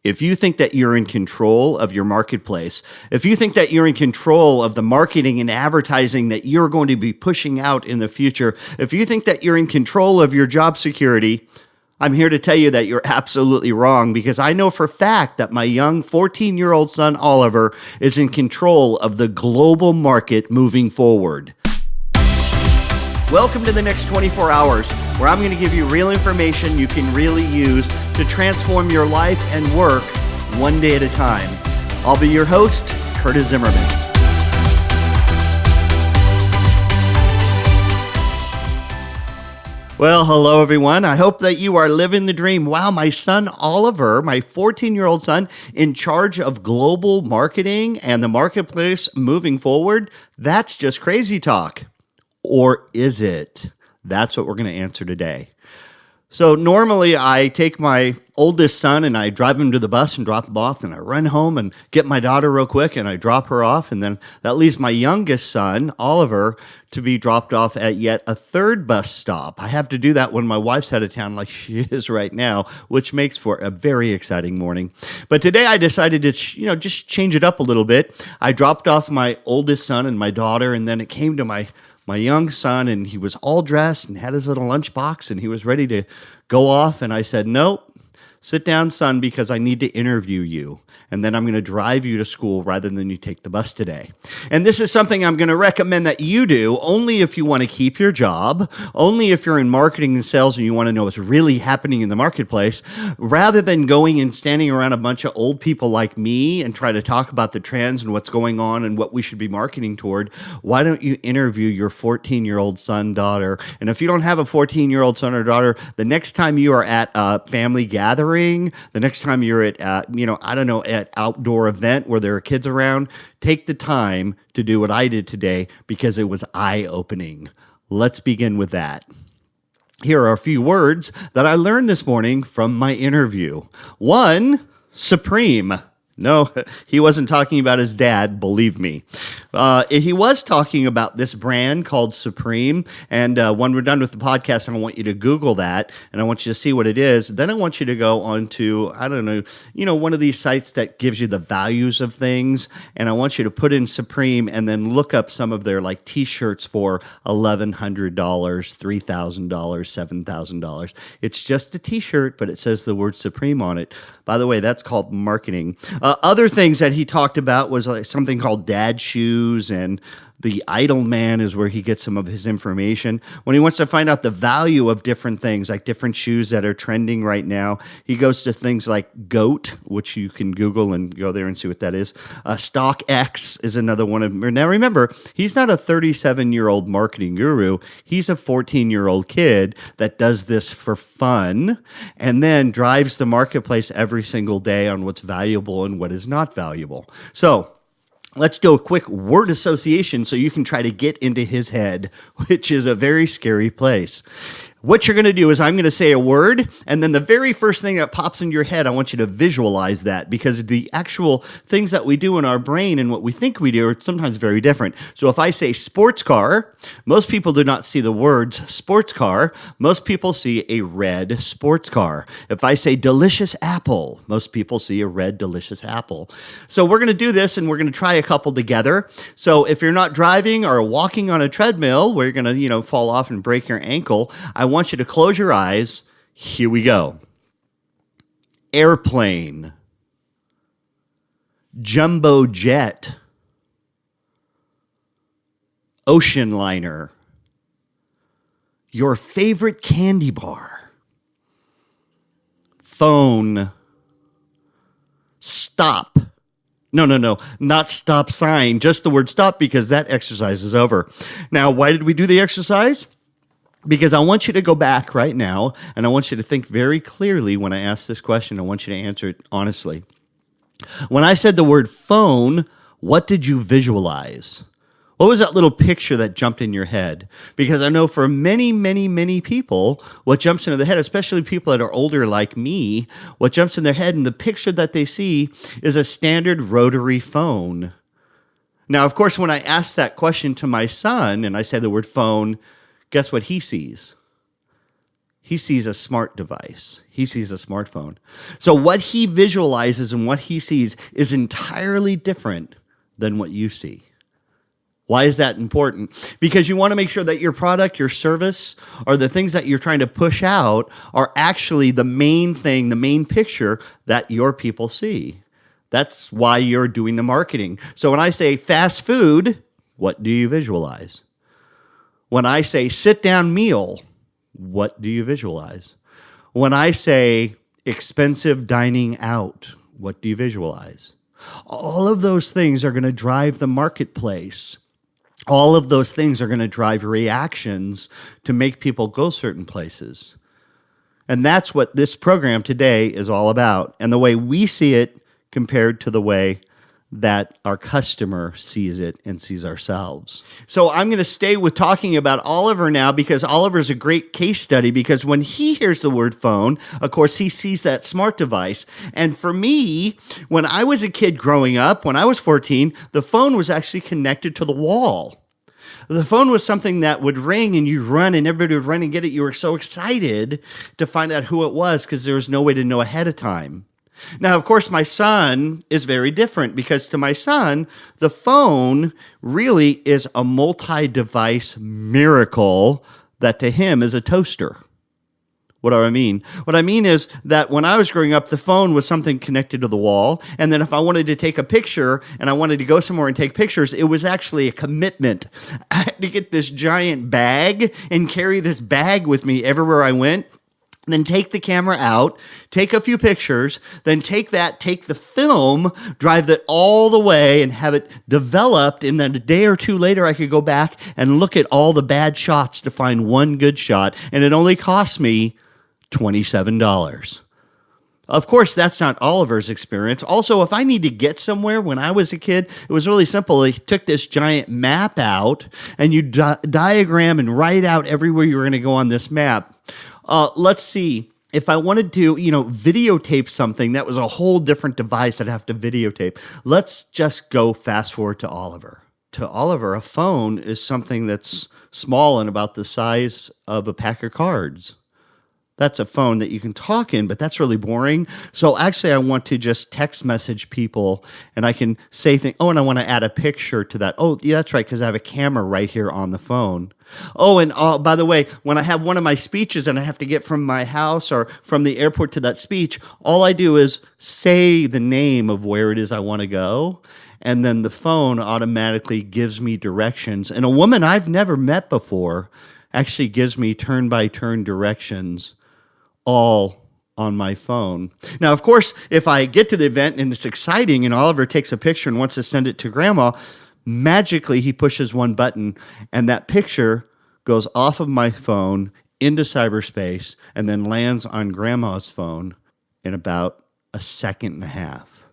If you think that you're in control of your marketplace, if you think that you're in control of the marketing and advertising that you're going to be pushing out in the future, if you think that you're in control of your job security, I'm here to tell you that you're absolutely wrong, because I know for a fact that my young 14-year-old son, Oliver, is in control of the global market moving forward. Welcome to the next 24 hours, where I'm going to give you real information you can really use to transform your life and work one day at a time. I'll be your host, Curtis Zimmerman. Well, hello, everyone. I hope that you are living the dream. Wow, my son, Oliver, my 14-year-old son, in charge of global marketing and the marketplace moving forward. That's just crazy talk. Or is it? That's what we're going to answer today. So normally I take my oldest son and I drive him to the bus and drop him off, and I run home and get my daughter real quick and I drop her off, and then that leaves my youngest son, Oliver, to be dropped off at yet a third bus stop. I have to do that when my wife's out of town like she is right now, which makes for a very exciting morning. But today I decided to just change it up a little bit. I dropped off my oldest son and my daughter, and then it came to my young son, and he was all dressed and had his little lunchbox, and he was ready to go off. And I said, "Nope, sit down, son, because I need to interview you. And then I'm going to drive you to school rather than you take the bus today." And this is something I'm going to recommend that you do only if you want to keep your job, only if you're in marketing and sales and you want to know what's really happening in the marketplace, rather than going and standing around a bunch of old people like me and try to talk about the trends and what's going on and what we should be marketing toward. Why don't you interview your 14-year-old son, daughter? And if you don't have a 14-year-old son or daughter, the next time you are at a family gathering, the next time you're at, at outdoor event where there are kids around, take the time to do what I did today, because it was eye-opening. Let's begin with that. Here are a few words that I learned this morning from my interview. One, Supreme. No, he wasn't talking about his dad, believe me. He was talking about this brand called Supreme. And when we're done with the podcast, I want you to Google that, and I want you to see what it is. Then I want you to go onto, one of these sites that gives you the values of things. And I want you to put in Supreme and then look up some of their t-shirts for $1,100, $3,000, $7,000. It's just a t-shirt, but it says the word Supreme on it. By the way, that's called marketing. Other things that he talked about was something called dad shoes, and the Idle Man is where he gets some of his information. When he wants to find out the value of different things, like different shoes that are trending right now, he goes to things like GOAT, which you can Google and go there and see what that is. StockX is another one of them. Now remember, he's not a 37-year-old marketing guru. He's a 14-year-old kid that does this for fun and then drives the marketplace every single day on what's valuable and what is not valuable. So let's do a quick word association so you can try to get into his head, which is a very scary place. What you're going to do is I'm going to say a word, and then the very first thing that pops in your head, I want you to visualize that, because the actual things that we do in our brain and what we think we do are sometimes very different. So if I say sports car, most people do not see the words sports car. Most people see a red sports car. If I say delicious apple, most people see a red delicious apple. So we're going to do this, and we're going to try a couple together. So if you're not driving or walking on a treadmill where you're going to, fall off and break your ankle, I want you to close your eyes. Here we go. Airplane. Jumbo jet. Ocean liner. Your favorite candy bar. Phone. Stop. No, not stop sign, just the word stop, because that exercise is over. Now, why did we do the exercise? Because I want you to go back right now, and I want you to think very clearly when I ask this question. I want you to answer it honestly. When I said the word phone, what did you visualize? What was that little picture that jumped in your head? Because I know for many, many, many people, what jumps into their head, especially people that are older like me, what jumps in their head and the picture that they see is a standard rotary phone. Now, of course, when I asked that question to my son and I said the word phone, guess what he sees? He sees a smart device. He sees a smartphone. So what he visualizes and what he sees is entirely different than what you see. Why is that important? Because you want to make sure that your product, your service, or the things that you're trying to push out are actually the main thing, the main picture that your people see. That's why you're doing the marketing. So when I say fast food, what do you visualize? When I say sit down meal, what do you visualize? When I say expensive dining out, what do you visualize? All of those things are going to drive the marketplace. All of those things are going to drive reactions to make people go certain places. And that's what this program today is all about. And the way we see it compared to the way that our customer sees it and sees ourselves. So I'm going to stay with talking about Oliver now because Oliver's a great case study because when he hears the word phone, of course, he sees that smart device. And for me, when I was a kid growing up, when I was 14, the phone was actually connected to the wall. The phone was something that would ring and you'd run and everybody would run and get it. You were so excited to find out who it was because there was no way to know ahead of time. Now, of course, my son is very different because to my son, the phone really is a multi-device miracle that to him is a toaster. What do I mean? What I mean is that when I was growing up, the phone was something connected to the wall. And then if I wanted to take a picture and I wanted to go somewhere and take pictures, it was actually a commitment. I had to get this giant bag and carry this bag with me everywhere I went. Then take the camera out, take a few pictures, then take the film, drive that all the way and have it developed. And then a day or two later, I could go back and look at all the bad shots to find one good shot. And it only cost me $27. Of course, that's not Oliver's experience. Also, if I need to get somewhere when I was a kid, it was really simple. He took this giant map out and you diagram and write out everywhere you were going to go on this map. Let's see. If I wanted to, videotape something, that was a whole different device I'd have to videotape. Let's just go fast forward to Oliver. To Oliver, a phone is something that's small and about the size of a pack of cards. That's a phone that you can talk in, but that's really boring. So actually, I want to just text message people, and I can say things. Oh, and I want to add a picture to that. Oh, yeah, that's right, because I have a camera right here on the phone. Oh, and by the way, when I have one of my speeches and I have to get from my house or from the airport to that speech, all I do is say the name of where it is I want to go, and then the phone automatically gives me directions. And a woman I've never met before actually gives me turn-by-turn directions all on my phone. Now, of course, if I get to the event and it's exciting and Oliver takes a picture and wants to send it to grandma, magically he pushes one button and that picture goes off of my phone into cyberspace and then lands on grandma's phone in about a second and a half.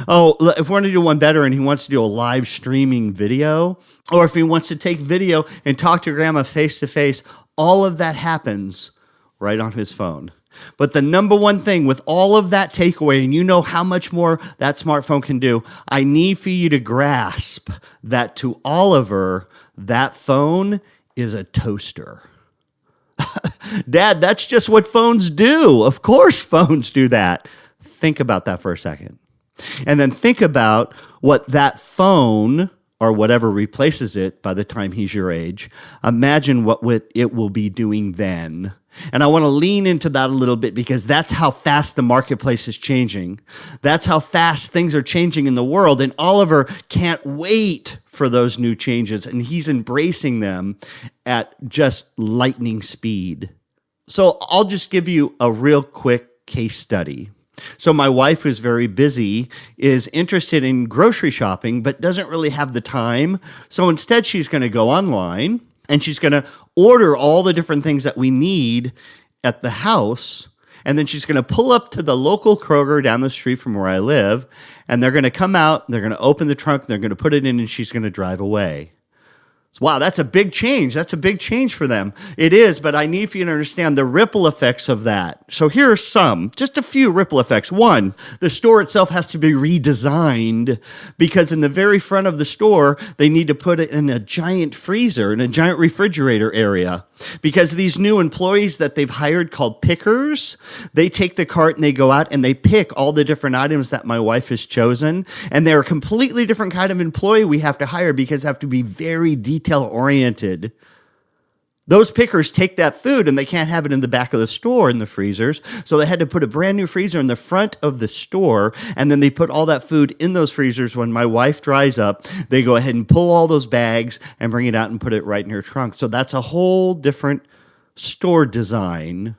Oh, if we want to do one better and he wants to do a live streaming video, or if he wants to take video and talk to grandma face to face, all of that happens right on his phone. But the number one thing with all of that takeaway, and you know how much more that smartphone can do, I need for you to grasp that to Oliver, that phone is a toaster. Dad, that's just what phones do. Of course phones do that. Think about that for a second. And then think about what that phone or whatever replaces it by the time he's your age. Imagine what it will be doing then. And I want to lean into that a little bit because that's how fast the marketplace is changing. That's how fast things are changing in the world. And Oliver can't wait for those new changes. And he's embracing them at just lightning speed. So I'll just give you a real quick case study. So my wife, who's very busy, is interested in grocery shopping, but doesn't really have the time. So instead, she's going to go online and she's going to order all the different things that we need at the house. And then she's going to pull up to the local Kroger down the street from where I live. And they're going to come out, they're going to open the trunk, they're going to put it in, and she's going to drive away. Wow, that's a big change. That's a big change for them. It is, but I need for you to understand the ripple effects of that. So here are some, just a few ripple effects. One, the store itself has to be redesigned because in the very front of the store, they need to put it in a giant freezer, in a giant refrigerator area. Because these new employees that they've hired called pickers, they take the cart and they go out and they pick all the different items that my wife has chosen. And they're a completely different kind of employee we have to hire because they have to be very detail oriented. Those pickers take that food and they can't have it in the back of the store in the freezers. So they had to put a brand new freezer in the front of the store. And then they put all that food in those freezers. When my wife dries up, they go ahead and pull all those bags and bring it out and put it right in her trunk. So that's a whole different store design.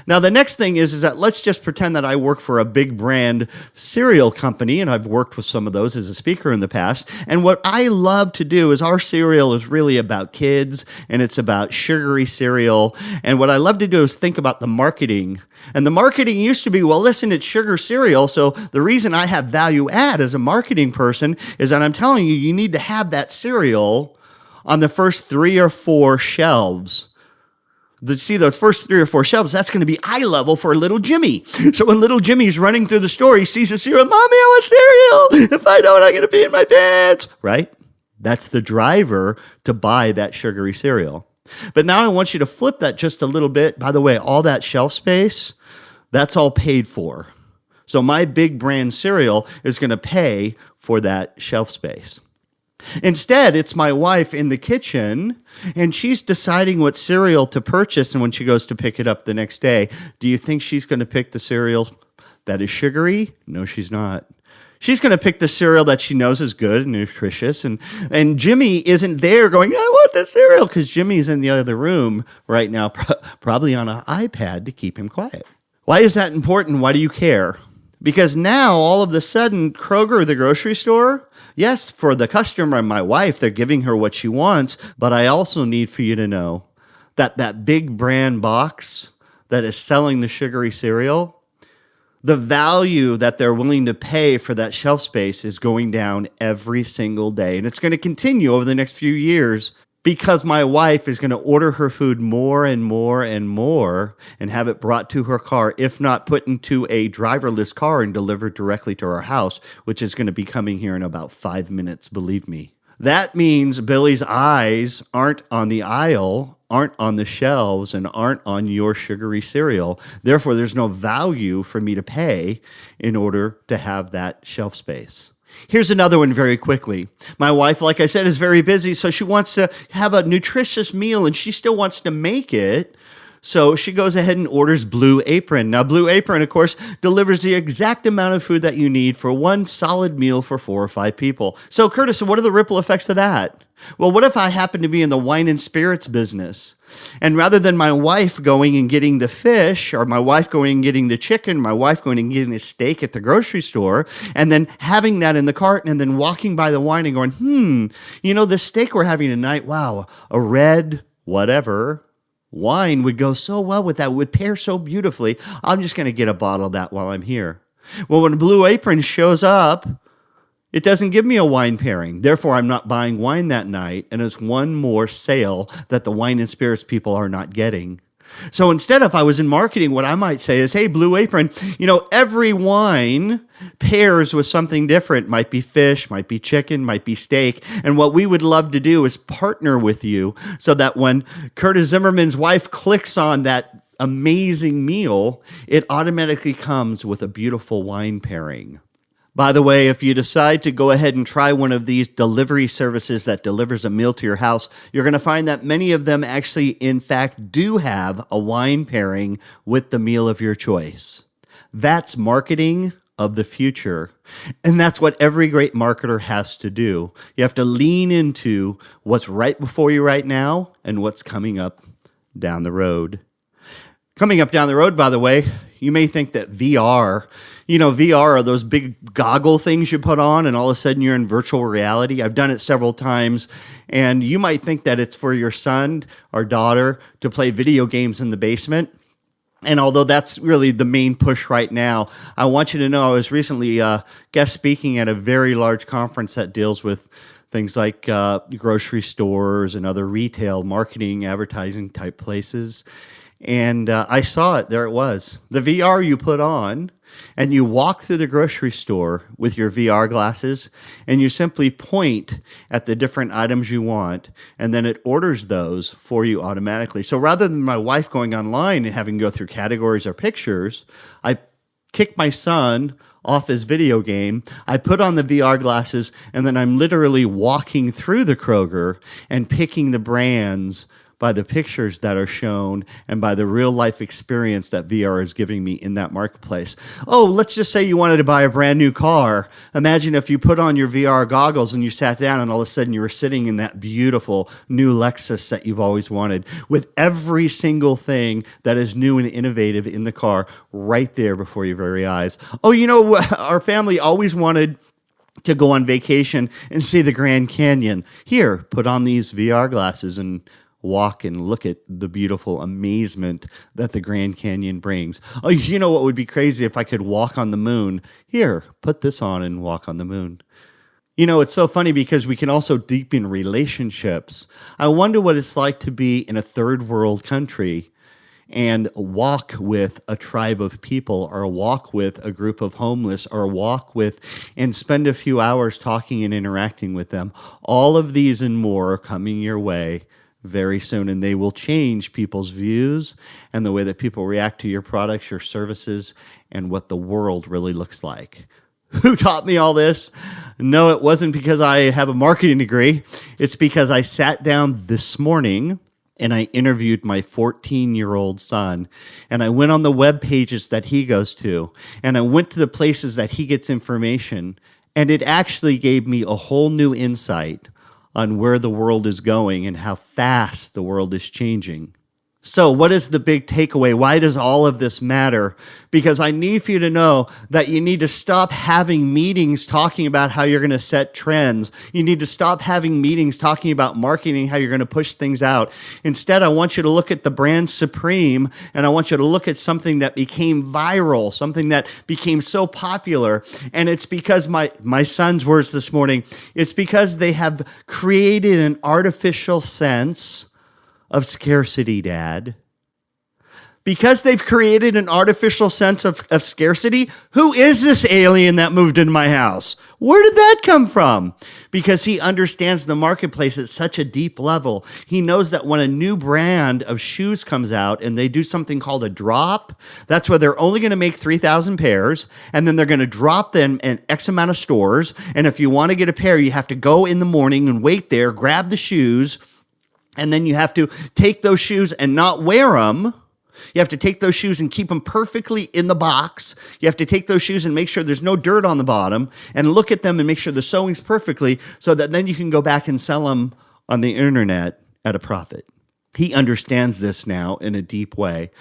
Now, the next thing is that let's just pretend that I work for a big brand cereal company, and I've worked with some of those as a speaker in the past. And what I love to do is our cereal is really about kids, and it's about sugary cereal. And what I love to do is think about the marketing. And the marketing used to be, well, listen, it's sugar cereal. So the reason I have value add as a marketing person is that I'm telling you, you need to have that cereal on the first 3 or 4 shelves. See those first 3 or 4 shelves, that's going to be eye level for little Jimmy. So when little Jimmy's running through the store, he sees the cereal, Mommy, I want cereal. If I don't, I'm going to pee in my pants, right? That's the driver to buy that sugary cereal. But now I want you to flip that just a little bit. By the way, all that shelf space, that's all paid for. So my big brand cereal is going to pay for that shelf space. Instead, it's my wife in the kitchen, and she's deciding what cereal to purchase. And when she goes to pick it up the next day, do you think she's going to pick the cereal that is sugary? No, she's not. She's going to pick the cereal that she knows is good and nutritious. And Jimmy isn't there going, I want this cereal, because Jimmy's in the other room right now, probably on an iPad to keep him quiet. Why is that important? Why do you care? Because now, all of a sudden, Kroger, the grocery store, yes, for the customer, my wife, they're giving her what she wants, but I also need for you to know that that big brand box that is selling the sugary cereal, the value that they're willing to pay for that shelf space is going down every single day. And it's going to continue over the next few years because my wife is going to order her food more and more and more and have it brought to her car, if not put into a driverless car and delivered directly to our house, which is going to be coming here in about 5 minutes, believe me. That means Billy's eyes aren't on the aisle, aren't on the shelves, and aren't on your sugary cereal. Therefore, there's no value for me to pay in order to have that shelf space. Here's another one very quickly. My wife, like I said, is very busy, so she wants to have a nutritious meal, and she still wants to make it. So she goes ahead and orders Blue Apron. Now, Blue Apron, of course, delivers the exact amount of food that you need for one solid meal for 4 or 5 people. So, Curtis, what are the ripple effects of that? Well, what if I happen to be in the wine and spirits business? And rather than my wife going and getting the fish, or my wife going and getting the chicken, my wife going and getting the steak at the grocery store, and then having that in the cart, and then walking by the wine and going, the steak we're having tonight, wow, a red whatever wine would go so well with that, would pair so beautifully. I'm just going to get a bottle of that while I'm here. Well, when Blue Apron shows up, it doesn't give me a wine pairing. Therefore, I'm not buying wine that night, and it's one more sale that the wine and spirits people are not getting. So instead, if I was in marketing, what I might say is, hey, Blue Apron, every wine pairs with something different. Might be fish, might be chicken, might be steak. And what we would love to do is partner with you so that when Curtis Zimmerman's wife clicks on that amazing meal, it automatically comes with a beautiful wine pairing. By the way, if you decide to go ahead and try one of these delivery services that delivers a meal to your house, you're going to find that many of them actually, in fact, do have a wine pairing with the meal of your choice. That's marketing of the future. And that's what every great marketer has to do. You have to lean into what's right before you right now and what's coming up down the road. Coming up down the road, by the way, you may think that VR are those big goggle things you put on and all of a sudden you're in virtual reality. I've done it several times, and you might think that it's for your son or daughter to play video games in the basement. And although that's really the main push right now, I want you to know I was recently guest speaking at a very large conference that deals with things like grocery stores and other retail marketing, advertising type places. And I saw it. There it was. The VR you put on, and you walk through the grocery store with your VR glasses, and you simply point at the different items you want, and then it orders those for you automatically. So rather than my wife going online and having to go through categories or pictures, I kick my son off his video game. I put on the VR glasses, and then I'm literally walking through the Kroger and picking the brands by the pictures that are shown and by the real life experience that VR is giving me in that marketplace. Oh, let's just say you wanted to buy a brand new car. Imagine if you put on your VR goggles and you sat down and all of a sudden you were sitting in that beautiful new Lexus that you've always wanted, with every single thing that is new and innovative in the car right there before your very eyes. Oh, our family always wanted to go on vacation and see the Grand Canyon. Here, put on these VR glasses and walk and look at the beautiful amazement that the Grand Canyon brings. Oh, what would be crazy if I could walk on the moon? Here, put this on and walk on the moon. It's so funny because we can also deepen relationships. I wonder what it's like to be in a third world country and walk with a tribe of people, or walk with a group of homeless, or walk with and spend a few hours talking and interacting with them. All of these and more are coming your way very soon, and they will change people's views and the way that people react to your products, your services, and what the world really looks like. Who taught me all this? No, it wasn't because I have a marketing degree. It's because I sat down this morning and I interviewed my 14-year-old son, and I went on the web pages that he goes to, and I went to the places that he gets information, and it actually gave me a whole new insight on where the world is going and how fast the world is changing. So what is the big takeaway? Why does all of this matter? Because I need for you to know that you need to stop having meetings talking about how you're going to set trends. You need to stop having meetings talking about marketing, how you're going to push things out. Instead, I want you to look at the brand Supreme, and I want you to look at something that became viral, something that became so popular. And it's because my son's words this morning, it's because they have created an artificial sense of scarcity, Dad. Because they've created an artificial sense of scarcity, who is this alien that moved into my house? Where did that come from? Because he understands the marketplace at such a deep level. He knows that when a new brand of shoes comes out and they do something called a drop, that's where they're only going to make 3,000 pairs, and then they're going to drop them in X amount of stores. And if you want to get a pair, you have to go in the morning and wait there, grab the shoes, and then you have to take those shoes and not wear them. You have to take those shoes and keep them perfectly in the box. You have to take those shoes and make sure there's no dirt on the bottom, and look at them and make sure the sewing's perfectly, so that then you can go back and sell them on the internet at a profit. He understands this now in a deep way.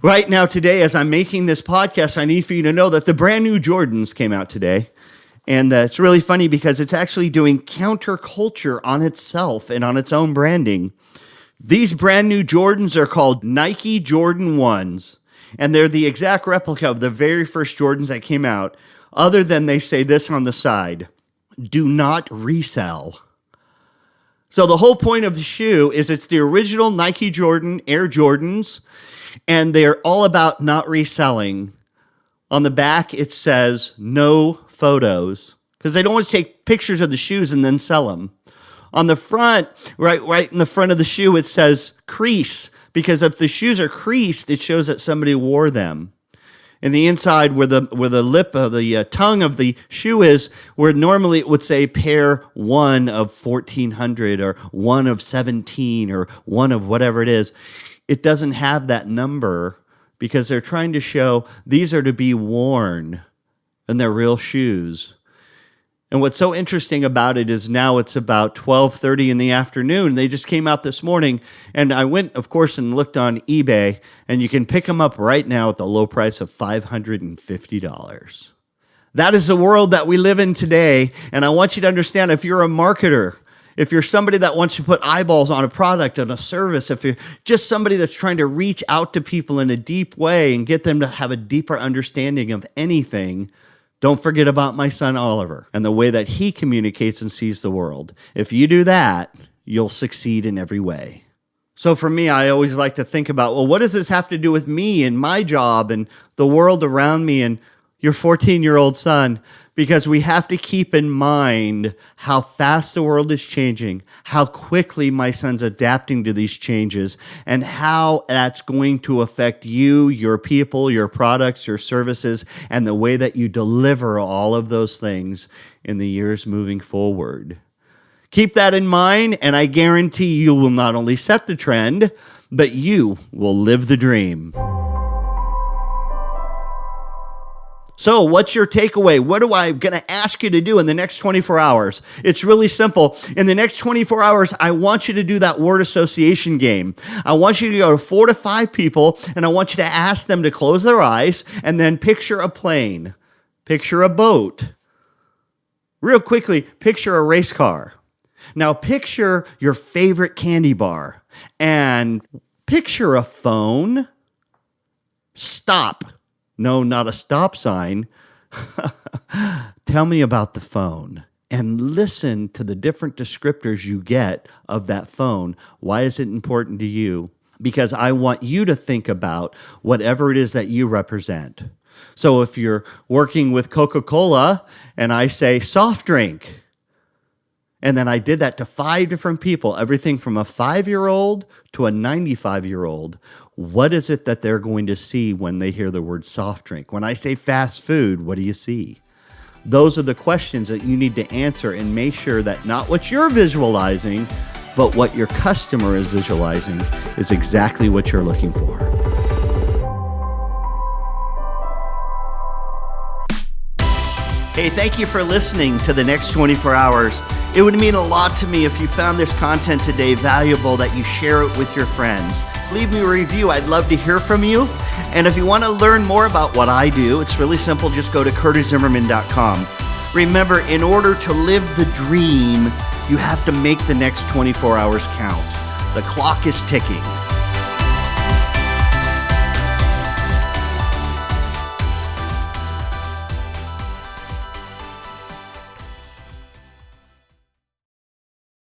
Right now, today, as I'm making this podcast, I need for you to know that the brand new Jordans came out today. And it's really funny because it's actually doing counterculture on itself and on its own branding. These brand new Jordans are called Nike Jordan 1s, and they're the exact replica of the very first Jordans that came out, other than they say this on the side: do not resell. So the whole point of the shoe is it's the original Nike Jordan Air Jordans, and they're all about not reselling. On the back, it says no photos, because they don't want to take pictures of the shoes and then sell them. On the front, right in the front of the shoe, it says crease, because if the shoes are creased, it shows that somebody wore them. And the inside, where the lip of the tongue of the shoe is, where normally it would say pair 1 of 1,400 or 1 of 17 or 1 of whatever it is, it doesn't have that number, because they're trying to show these are to be worn, and they're real shoes. And what's so interesting about it is now it's about 12:30 in the afternoon. They just came out this morning, and I went, of course, and looked on eBay, and you can pick them up right now at the low price of $550. That is the world that we live in today, and I want you to understand, if you're a marketer, if you're somebody that wants to put eyeballs on a product, on a service, if you're just somebody that's trying to reach out to people in a deep way and get them to have a deeper understanding of anything, Don't forget about my son Oliver and the way that he communicates and sees the world. If you do that, you'll succeed in every way. So for me, I always like to think about, well, what does this have to do with me and my job and the world around me and your 14-year-old son? Because we have to keep in mind how fast the world is changing, how quickly my son's adapting to these changes, and how that's going to affect you, your people, your products, your services, and the way that you deliver all of those things in the years moving forward. Keep that in mind, and I guarantee you will not only set the trend, but you will live the dream. So what's your takeaway? What am I going to ask you to do in the next 24 hours? It's really simple. In the next 24 hours, I want you to do that word association game. I want you to go to 4 to 5 people, and I want you to ask them to close their eyes and then picture a plane, picture a boat. Real quickly, picture a race car. Now picture your favorite candy bar and picture a phone. Stop. No, not a stop sign. Tell me about the phone and listen to the different descriptors you get of that phone. Why is it important to you? Because I want you to think about whatever it is that you represent. So if you're working with Coca-Cola and I say soft drink, and then I did that to 5 different people, everything from a 5-year-old to a 95-year-old. What is it that they're going to see when they hear the word soft drink? When I say fast food, what do you see? Those are the questions that you need to answer and make sure that not what you're visualizing, but what your customer is visualizing is exactly what you're looking for. Hey, thank you for listening to The Next 24 Hours. It would mean a lot to me if you found this content today valuable, that you share it with your friends. Leave me a review. I'd love to hear from you. And if you want to learn more about what I do, it's really simple. Just go to CurtisZimmerman.com. Remember, in order to live the dream, you have to make the next 24 hours count. The clock is ticking.